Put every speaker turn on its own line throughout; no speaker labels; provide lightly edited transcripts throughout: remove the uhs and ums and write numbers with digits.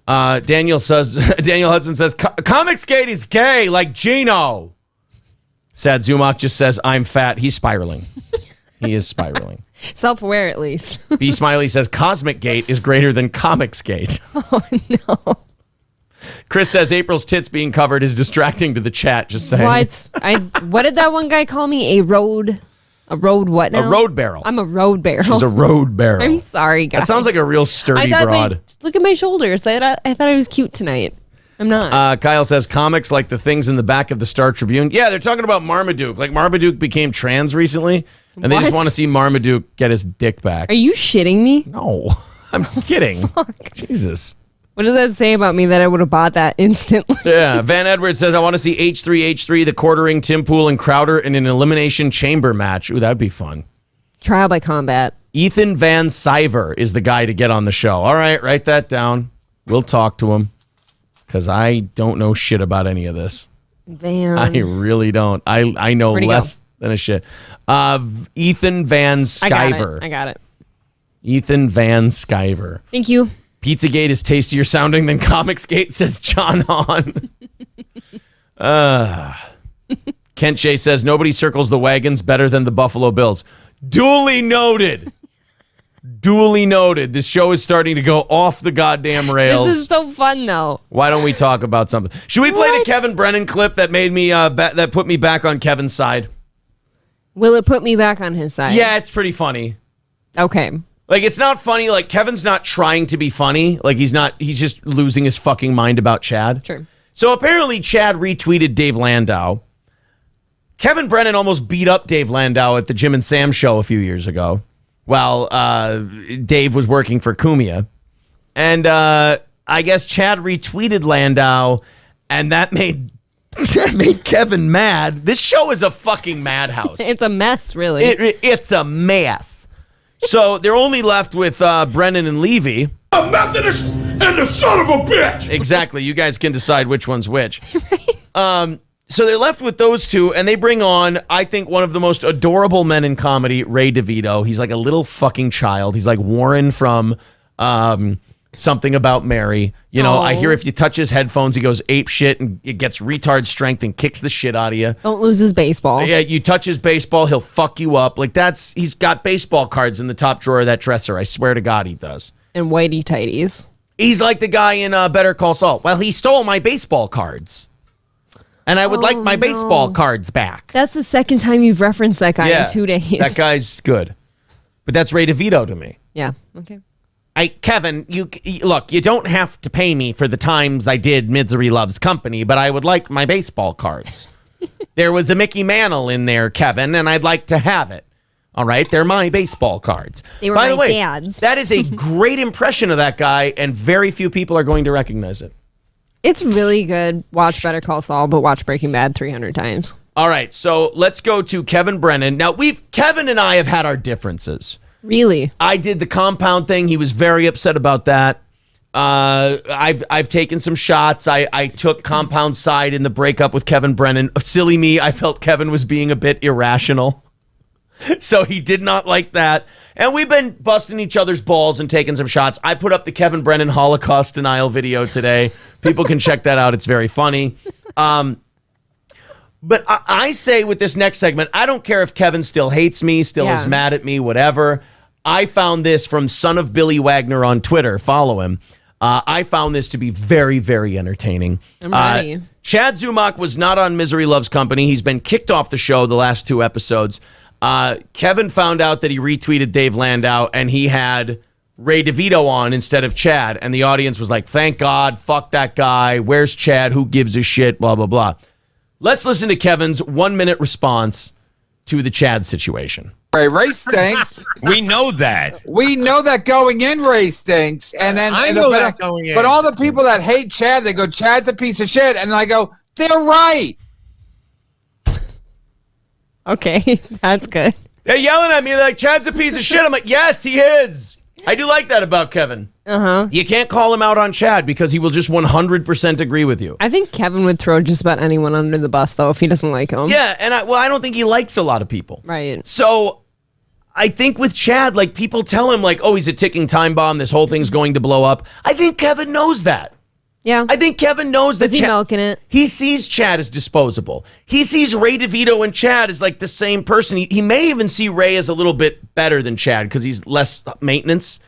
Daniel Hudson says, Comicsgate is gay, like Gino. Sad Zumock just says, I'm fat. He's spiraling. He is spiraling.
Self-aware, at least.
B. Smiley says, Cosmic Gate is greater than Comicsgate.
Oh, no.
Chris says, April's tits being covered is distracting to the chat, just saying.
What did that one guy call me? A road what now?
A road barrel.
I'm a road barrel.
She's a road barrel.
I'm sorry, guys.
That sounds like a real sturdy broad.
Look at my shoulders. I thought I was cute tonight. I'm not.
Kyle says, comics like the things in the back of the Star Tribune. Yeah, they're talking about Marmaduke. Like, Marmaduke became trans recently, and they just want to see Marmaduke get his dick back.
Are you shitting me?
No, I'm kidding.
Fuck.
Jesus.
What does that say about me that I would have bought that instantly?
Yeah, Van Edwards says, I want to see H3, the quartering, Tim Pool, and Crowder in an elimination chamber match. Ooh, that'd be fun.
Trial by combat.
Ethan Van Siver is the guy to get on the show. All right, write that down. We'll talk to him. Because I don't know shit about any of this.
Van.
I really don't. I know less than a shit. Ethan Van Sciver.
I got it.
Ethan Van Sciver.
Thank you.
Pizzagate is tastier sounding than Comicsgate, says John Hahn. Kent Shea says, nobody circles the wagons better than the Buffalo Bills. Duly noted. Duly noted. This show is starting to go off the goddamn rails.
This is so fun, though.
Why don't we talk about something? Should we play the Kevin Brennan clip that made me that put me back on Kevin's side?
Will it put me back on his side?
Yeah, it's pretty funny.
Okay.
Like, it's not funny. Like, Kevin's not trying to be funny. Like, he's just losing his fucking mind about Chad.
Sure.
So apparently Chad retweeted Dave Landau. Kevin Brennan almost beat up Dave Landau at the Jim and Sam show a few years ago. While Dave was working for Cumia. And I guess Chad retweeted Landau, and that made Kevin mad. This show is a fucking madhouse.
It's a mess, really.
It's a mess. So they're only left with Brennan and Levy.
A Methodist and the son of a bitch!
Exactly. You guys can decide which one's which. Right. So they're left with those two, and they bring on, I think, one of the most adorable men in comedy, Ray DeVito. He's like a little fucking child. He's like Warren from Something About Mary. You know, I hear if you touch his headphones, he goes ape shit, and it gets retard strength and kicks the shit out of you.
Don't lose his baseball.
Yeah, you touch his baseball, he'll fuck you up. Like, he's got baseball cards in the top drawer of that dresser. I swear to God he does.
And whitey tighties.
He's like the guy in Better Call Saul. Well, he stole my baseball cards. And I would like my baseball cards back.
That's the second time you've referenced that guy in 2 days.
That guy's good. But that's Ray DeVito to me.
Yeah, okay.
Kevin, look, you don't have to pay me for the times I did Misery Loves Company, but I would like my baseball cards. There was a Mickey Mantle in there, Kevin, and I'd like to have it. All right, they're my baseball cards.
They were
By the way,
dad's.
That is a great impression of that guy, and very few people are going to recognize it.
It's really good. Watch Better Call Saul, but watch Breaking Bad 300 times.
All right, so let's go to Kevin Brennan. Now, Kevin and I have had our differences.
Really?
I did the compound thing. He was very upset about that. I've taken some shots. I took compound's side in the breakup with Kevin Brennan. Silly me, I felt Kevin was being a bit irrational. So he did not like that. And we've been busting each other's balls and taking some shots. I put up the Kevin Brennan Holocaust denial video today. People can check that out. It's very funny. But I say with this next segment, I don't care if Kevin still hates me, still is mad at me, whatever. I found this from Son of Billy Wagner on Twitter. Follow him. I found this to be very, very entertaining.
I'm ready.
Chad Zumock was not on Misery Loves Company. He's been kicked off the show the last 2 episodes. Kevin found out that he retweeted Dave Landau and he had Ray DeVito on instead of Chad. And the audience was like, thank God, fuck that guy. Where's Chad? Who gives a shit? Blah, blah, blah. Let's listen to Kevin's 1-minute response to the Chad situation.
Ray stinks.
We know that.
We know that going in, Ray stinks. And then
I know that going in.
But all the people that hate Chad, they go, Chad's a piece of shit. And I go, they're right.
Okay, that's good.
They're yelling at me like, Chad's a piece of shit. I'm like, yes, he is. I do like that about Kevin.
Uh-huh.
You can't call him out on Chad because he will just 100% agree with you.
I think Kevin would throw just about anyone under the bus, though, if he doesn't like him.
Yeah, and I don't think he likes a lot of people.
Right.
So I think with Chad, like, people tell him, like, oh, he's a ticking time bomb. This whole thing's going to blow up. I think Kevin knows that.
Yeah.
I think Kevin knows that
Is he milking it?
He sees Chad as disposable. He sees Ray DeVito and Chad as like the same person. He may even see Ray as a little bit better than Chad because he's less maintenance.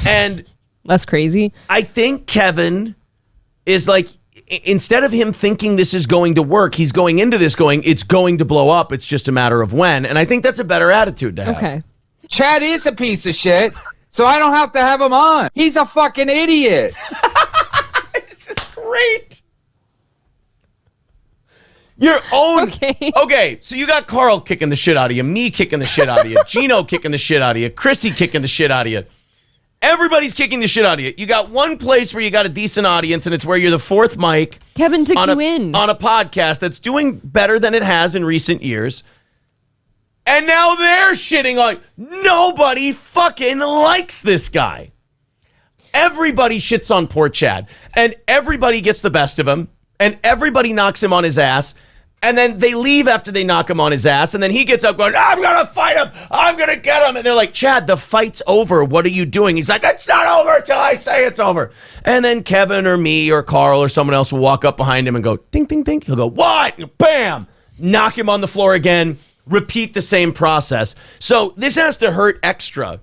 And
less crazy.
I think Kevin is like, instead of him thinking this is going to work, he's going into this going, it's going to blow up. It's just a matter of when. And I think that's a better attitude to have.
Okay.
Chad is a piece of shit, so I don't have to have him on. He's a fucking idiot.
This is great. Your own. Okay, so you got Carl kicking the shit out of you, me kicking the shit out of you, Gino kicking the shit out of you, Chrissy kicking the shit out of you. Everybody's kicking the shit out of you. You got one place where you got a decent audience, and it's where you're the fourth mic.
Kevin took you in.
On a podcast that's doing better than it has in recent years. And now they're shitting on. Nobody fucking likes this guy. Everybody shits on poor Chad. And everybody gets the best of him. And everybody knocks him on his ass. And then they leave after they knock him on his ass. And then he gets up going, I'm going to fight him. I'm going to get him. And they're like, Chad, the fight's over. What are you doing? He's like, it's not over until I say it's over. And then Kevin or me or Carl or someone else will walk up behind him and go, ding, ding, ding. He'll go, what? Bam. Knock him on the floor again. Repeat the same process. So this has to hurt extra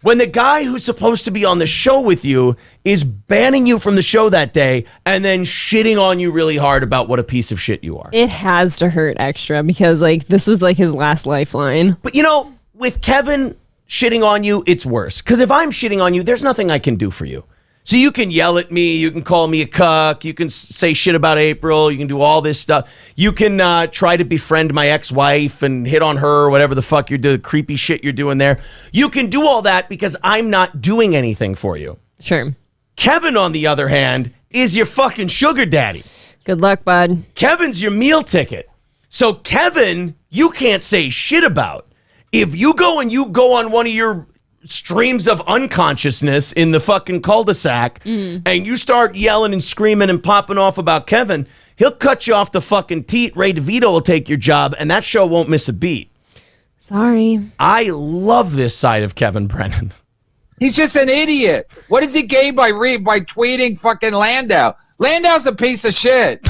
when the guy who's supposed to be on the show with you is banning you from the show that day and then shitting on you really hard about what a piece of shit you are.
It has to hurt extra because like this was like his last lifeline.
But you know, with Kevin shitting on you, it's worse. Because if I'm shitting on you, there's nothing I can do for you. So you can yell at me, you can call me a cuck, you can say shit about April, you can do all this stuff. You can try to befriend my ex-wife and hit on her or whatever the fuck you're doing, creepy shit you're doing there. You can do all that because I'm not doing anything for you.
Sure.
Kevin, on the other hand, is your fucking sugar daddy.
Good luck, bud.
Kevin's your meal ticket. So Kevin, you can't say shit about. If you go on one of your streams of unconsciousness in the fucking cul-de-sac and you start yelling and screaming and popping off about Kevin, he'll cut you off the fucking teat. Ray DeVito will take your job and that show won't miss a beat.
Sorry.
I love this side of Kevin Brennan.
He's just an idiot. What does he gain by tweeting fucking Landau? Landau's a piece of shit.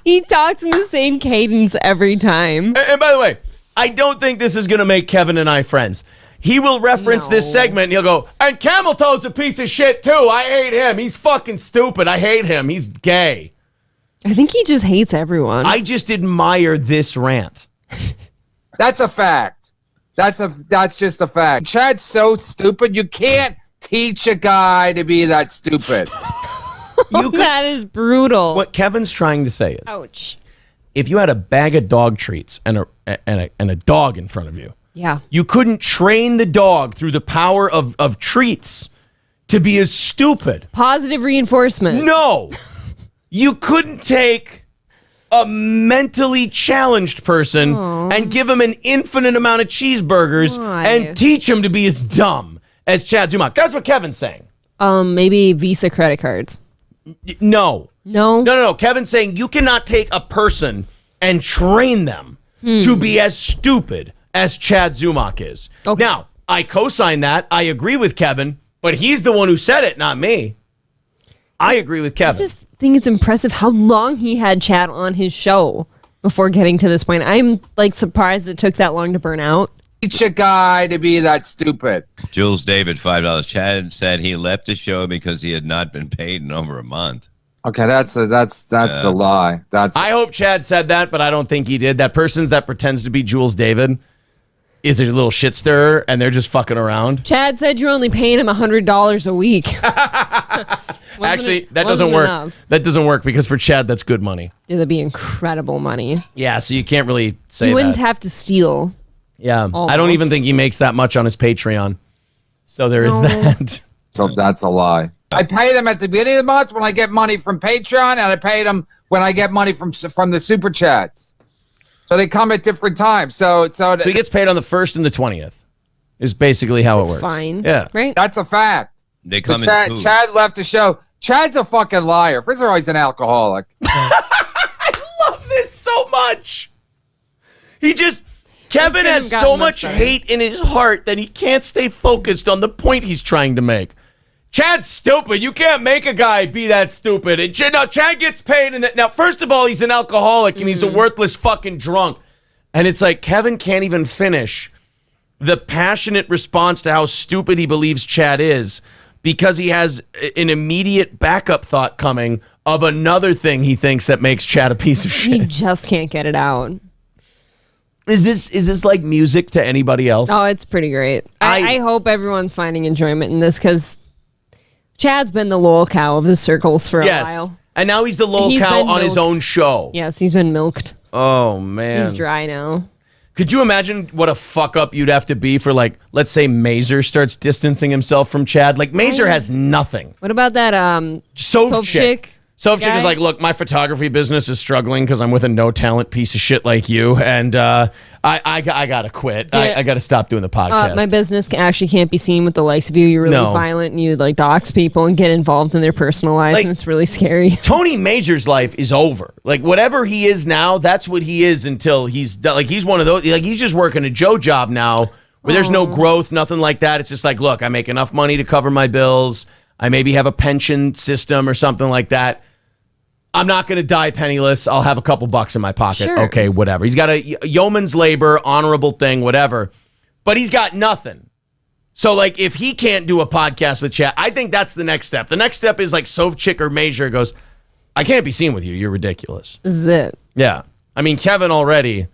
He talks in the same cadence every time.
And by the way, I don't think this is going to make Kevin and I friends. He will reference this segment and he'll go, and Camel Toe's a piece of shit too. I hate him. He's fucking stupid. I hate him. He's gay.
I think he just hates everyone.
I just admire this rant.
That's a fact. That's just a fact. Chad's so stupid. You can't teach a guy to be that stupid.
That is brutal.
What Kevin's trying to say is,
ouch.
If you had a bag of dog treats and a dog in front of you,
yeah,
you couldn't train the dog through the power of treats to be as stupid.
Positive reinforcement.
No, you couldn't take a mentally challenged person and give him an infinite amount of cheeseburgers and teach him to be as dumb as Chad Zumock. That's what Kevin's saying.
Maybe Visa credit cards.
No.
No.
Kevin's saying you cannot take a person and train them to be as stupid as Chad Zumock is.
Okay.
Now, I co-sign that. I agree with Kevin, but he's the one who said it, not me. I agree with Kevin.
I just think it's impressive how long he had Chad on his show before getting to this point. I'm like surprised it took that long to burn out.
Teach a guy to be that stupid.
Jules David, $5. Chad said he left the show because he had not been paid in over a month.
Okay, that's the lie.
I hope Chad said that, but I don't think he did. That person that pretends to be Jules David is a little shit stirrer, and they're just fucking around.
Chad said you're only paying him $100 a week.
Actually, that doesn't work.
Enough.
That doesn't work because for Chad, that's good money.
It'd be incredible money.
Yeah, so you can't really say
You wouldn't
that.
have to steal.
Yeah,
Almost.
I don't even think he makes that much on his Patreon. So there is that.
So that's a lie. I pay them at the beginning of the month when I get money from Patreon, and I pay them when I get money from the super chats. So they come at different times. So
he gets paid on the 1st and the 20th. Is basically how it works.
Fine.
Yeah,
right.
That's a fact.
They come in
Chad,
twos.
Chad left the show. Chad's a fucking liar. First of all, he's an alcoholic.
I love this so much. Kevin
couldn't
has
have
so
gotten
much
much better.
hate in his heart that he can't stay focused on the point he's trying to make. Chad's stupid. You can't make a guy be that stupid. And Chad gets paid. Now, first of all, he's an alcoholic and he's a worthless fucking drunk. And it's like Kevin can't even finish the passionate response to how stupid he believes Chad is because he has an immediate backup thought coming of another thing he thinks that makes Chad a piece of
He
shit.
just can't get it out.
Is this like music to anybody else?
Oh, it's pretty great. I hope everyone's finding enjoyment in this because Chad's been the lol cow of the circles for a while.
And now he's the lol
He's
cow
been
on his
milked.
own show.
Yes, he's been milked.
Oh, man.
He's dry now.
Could you imagine what a fuck up you'd have to be for, like, let's say Mazer starts distancing himself from Chad? Like, Mazer has nothing.
What about that
Sov chick. Sov chick
guy?
is like, look, my photography business is struggling because I'm with a no talent piece of shit like you, and I gotta quit.
Yeah.
I gotta stop doing the podcast.
My business actually can't be seen with the likes of you. You're really
No.
violent and you like dox people and get involved in their personal lives,
Like-
and it's really scary.
Tony Mazur's life is over. Like, whatever he is now, that's what he is until he's done. Like, he's one of those, like, he's just working a Joe job now where there's no growth, nothing like that. It's just like, look, I make enough money to cover my bills. I maybe have a pension system or something like that. I'm not going to die penniless. I'll have a couple bucks in my pocket.
Sure.
Okay, whatever. He's got a yeoman's labor, honorable thing, whatever. But he's got nothing. So, like, if he can't do a podcast with Chad, I think that's the next step. The next step is like Sovchik or Major goes, I can't be seen with you. You're ridiculous.
This is it.
Yeah. I mean, Kevin already,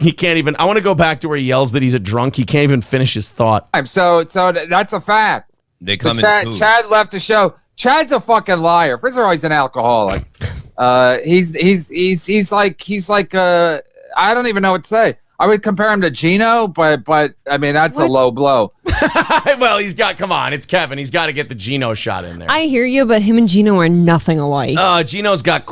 he can't even, I want to go back to where he yells that he's a drunk. He can't even finish his thought.
So that's a fact.
They come in
Chad,
twos.
Chad left the show. Chad's a fucking liar. First of all, he's an alcoholic. He's like I don't even know what to say. I would compare him to Gino, but I mean that's a low blow.
Well, come on, it's Kevin. He's got to get the Gino shot in there.
I hear you, but him and Gino are nothing alike.
Gino's got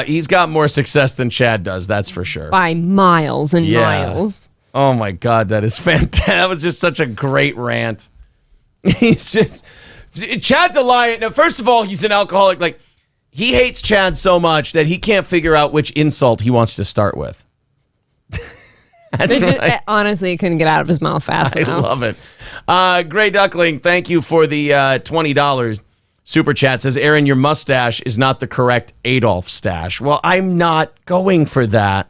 he's got more success than Chad does, that's for sure.
By miles and miles.
Oh my God, that is fantastic. That was just such a great rant. Chad's a liar. Now, first of all, he's an alcoholic. Like, he hates Chad so much that he can't figure out which insult he wants to start with.
Honestly, it couldn't get out of his mouth fast
I
enough.
love it. Gray Duckling, thank you for the $20 super chat. Says, Aaron, your mustache is not the correct Adolf stash. Well, I'm not going for that,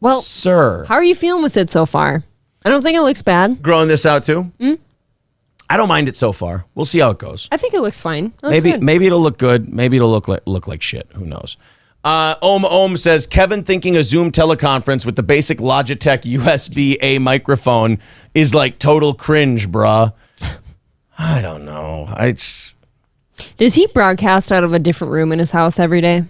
Well,
sir.
how are you feeling with it so far? I don't think it looks bad.
Growing this out too? I don't mind it so far. We'll see how it goes.
I think it looks fine. It looks good.
Maybe it'll look good. Maybe it'll look like shit. Who knows? Ohm says, Kevin thinking a Zoom teleconference with the basic Logitech USB-A microphone is like total cringe, bruh. I don't know.
Does he broadcast out of a different room in his house every day?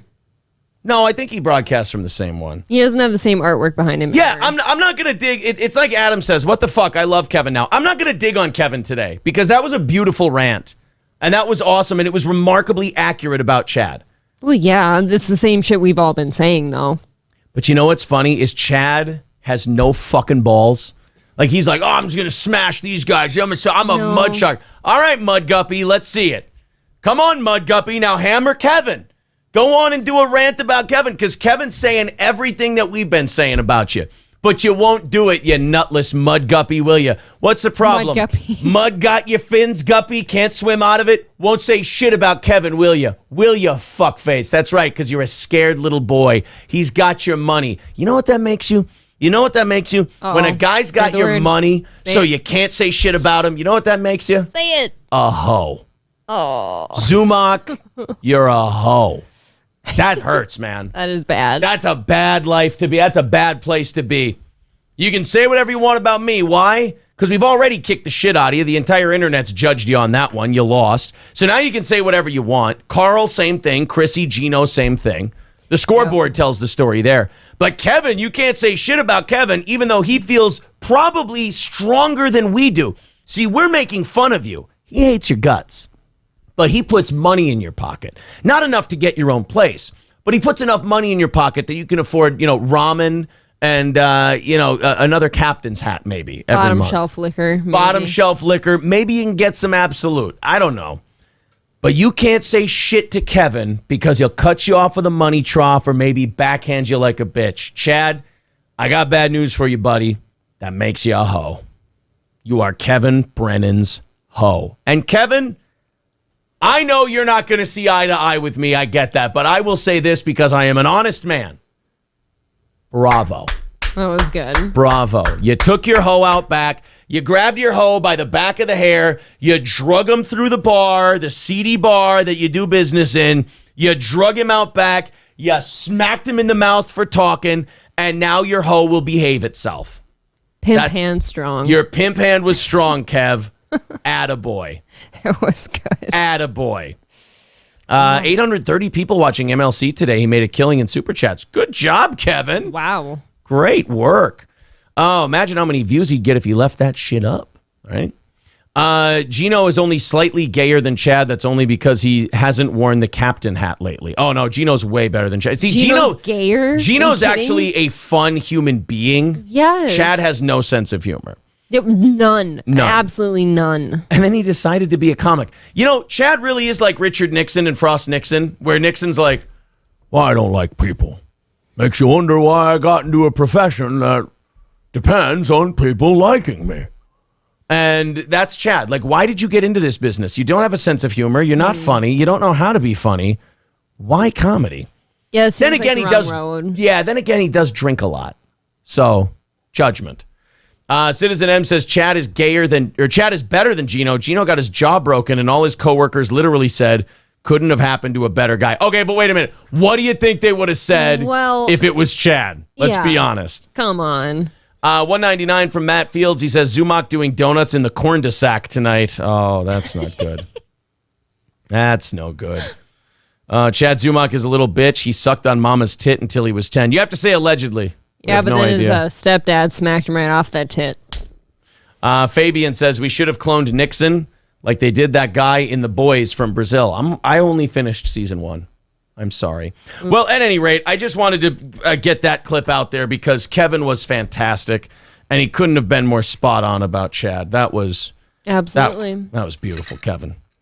No, I think he broadcasts from the same one.
He doesn't have the same artwork behind him.
Yeah,
ever.
I'm not going to dig. It's like Adam says, what the fuck? I love Kevin now. I'm not going to dig on Kevin today because that was a beautiful rant. And that was awesome. And it was remarkably accurate about Chad.
Well, yeah, it's the same shit we've all been saying, though.
But you know what's funny is Chad has no fucking balls. Like, he's like, oh, I'm just going to smash these guys. I'm a mud shark. All right, Mud Guppy, let's see it. Come on, Mud Guppy. Now hammer Kevin. Go on and do a rant about Kevin because Kevin's saying everything that we've been saying about you. But you won't do it, you nutless Mud Guppy, will you? What's the problem?
Mud Guppy.
Mud got your fins, Guppy. Can't swim out of it. Won't say shit about Kevin, will you? Will you, fuckface? That's right, because you're a scared little boy. He's got your money. You know what that makes you? You know what that makes you?
Uh-oh.
When a guy's got your
word.
money,
Say
so
it.
you can't say shit about him, you know what that makes you?
Say it.
A hoe.
Oh,
Zumock, you're a hoe. That hurts, man.
that is bad.
That's a bad life to be. That's a bad place to be. You can say whatever you want about me. Why? Because we've already kicked the shit out of you. The entire internet's judged you on that one. You lost. So now you can say whatever you want. Carl, same thing. Chrissy, Gino, same thing. The scoreboard tells the story there. But Kevin, you can't say shit about Kevin, even though he feels probably stronger than we do. See, we're making fun of you. He hates your guts. But he puts money in your pocket. Not enough to get your own place, but he puts enough money in your pocket that you can afford, ramen and, another captain's hat maybe every
Bottom
month.
shelf liquor. Maybe.
Bottom shelf liquor. Maybe you can get some Absolute. I don't know. But you can't say shit to Kevin because he'll cut you off with a money trough or maybe backhand you like a bitch. Chad, I got bad news for you, buddy. That makes you a hoe. You are Kevin Brennan's hoe. And Kevin, I know you're not going to see eye to eye with me. I get that. But I will say this because I am an honest man. Bravo.
That was good.
Bravo. You took your hoe out back. You grabbed your hoe by the back of the hair. You drug him through the bar, the seedy bar that you do business in. You drug him out back. You smacked him in the mouth for talking. And now your hoe will behave itself.
Pimp hand strong.
Your pimp hand was strong, Kev. Attaboy.
It was good.
Attaboy. 830 people watching MLC today. He made a killing in Super Chats. Good job, Kevin.
Wow.
Great work. Oh, imagine how many views he'd get if he left that shit up, right? Gino is only slightly gayer than Chad. That's only because he hasn't worn the captain hat lately. Oh, no, Gino's way better than Chad. See,
Gino's gayer?
Gino's actually a fun human being.
Yes.
Chad has no sense of humor.
None. Absolutely none.
And then he decided to be a comic. You know, Chad really is like Richard Nixon and Frost Nixon, where Nixon's like, well, I don't like people. Makes you wonder why I got into a profession that depends on people liking me. And that's Chad. Like, why did you get into this business? You don't have a sense of humor. You're not funny. You don't know how to be funny. Why comedy?
Yeah,
then again,
like
he does.
road.
Yeah, then again, he does drink a lot. So, judgment. Citizen M says Chad is better than Gino. Gino got his jaw broken, and all his coworkers literally said couldn't have happened to a better guy. Okay, but wait a minute. What do you think they would have said if it was Chad? Let's be honest.
Come on.
199 from Matt Fields. He says Zumock doing donuts in the corn de sac tonight. Oh, that's not good. That's no good. Chad Zumock is a little bitch. He sucked on mama's tit until he was 10. You have to say allegedly.
Yeah, but then his stepdad smacked him right off that tit.
Fabian says we should have cloned Nixon like they did that guy in The Boys from Brazil. I only finished season 1. I'm sorry. Oops. Well, at any rate, I just wanted to get that clip out there because Kevin was fantastic, and he couldn't have been more spot on about Chad. That was
absolutely
that was beautiful, Kevin.